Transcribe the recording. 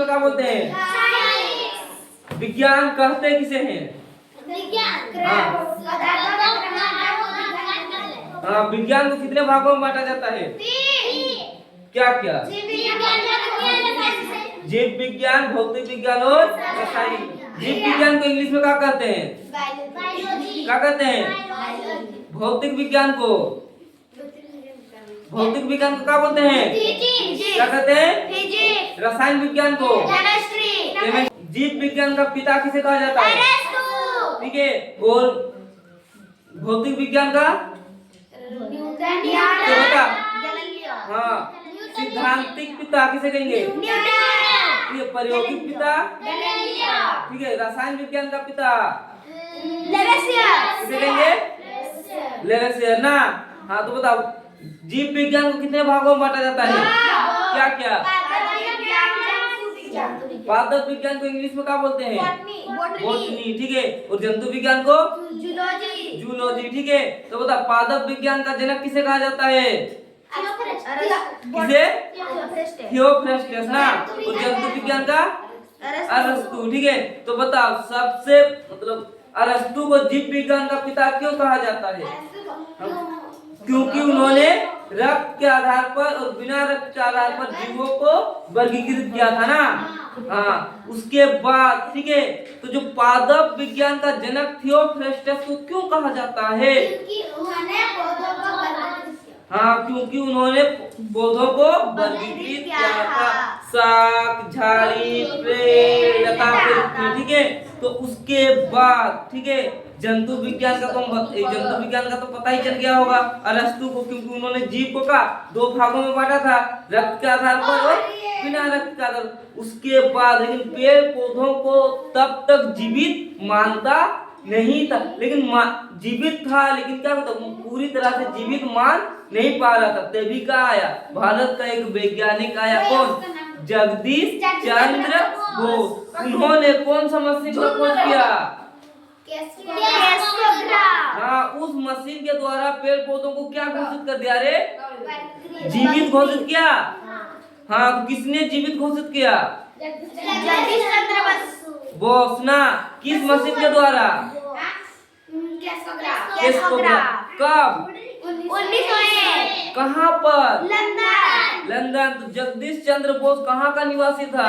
में क्या बोलते हैं? विज्ञान कहते किसे हैं? हाँ, विज्ञान को कितने भागों में बांटा जाता है? क्या क्या? जीव विज्ञान, भौतिक विज्ञान और रसायन। जीव विज्ञान को इंग्लिश में क्या कहते हैं? क्या कहते हैं? भौतिक विज्ञान को क्या बोलते हैं? क्या कहते हैं? रसायन विज्ञान को केमिस्ट्री। जीव विज्ञान का पिता किसे कहा जाता है? ठीक है। और भौतिक विज्ञान का तो बता। हाँ, सिद्धांतिक पिता किसे कहेंगे? ये प्रायोगिक पिता। ठीक है। रसायन विज्ञान का पिता किसे कहेंगे? लेवेसियर ना। हाँ, तो बताओ जीव विज्ञान को कितने भागों में बांटा जाता है? क्या क्या? पादप विज्ञान को इंग्लिश में क्या बोलते हैं? बॉटनी। ठीक है। और जंतु विज्ञान को जूलॉजी। ठीक है। तो बता, पादप विज्ञान का जनक किसे कहा जाता है? किसे? थियोफ्रेस्टस ना। और जंतु विज्ञान का अरस्तु। ठीक है। तो बताओ सबसे अरस्तु को जीव विज्ञान का पिता क्यों कहा जाता है? क्योंकि उन्होंने रक्त के आधार पर और बिना रक्त के आधार पर जीवों को वर्गीकृत किया था ना। हाँ, उसके बाद ठीक है। तो जो पादप विज्ञान का जनक थियोफ्रेस्टस को क्यों कहा जाता है? हाँ, क्योंकि उन्होंने पौधों को वर्गीकृत किया था। शाक, झाड़ी, पेड़, लता के रूप में। ठीक है। तो उसके बाद ठीक है, जंतु विज्ञान का तो पता ही चल गया होगा अरस्तु को, क्योंकि उन्होंने जीव को का दो भागों में बांटा था, रक्त के आधार पर और बिना रक्त के आधार। उसके बाद लेकिन पेड़ पौधों को तब तक जीवित मानता नहीं था, लेकिन जीवित था, लेकिन क्या होता पूरी तरह से जीवित मान नहीं पा रहा था। तभी का आया भारत का एक वैज्ञानिक आया, कौन? जगदीश चंद्र बोस। उन्होंने कौन सा मशीन का खोज किया? हाँ, उस मशीन के द्वारा पेड़ पौधों को क्या घोषित कर दिया रे? जीवित घोषित किया। हाँ, तो किसने जीवित घोषित किया? जगदीश चंद्र बोस ना। किस मशीन के द्वारा? कब? 1901। कहाँ पर? लंदन। तो जगदीश चंद्र बोस कहाँ का निवासी था?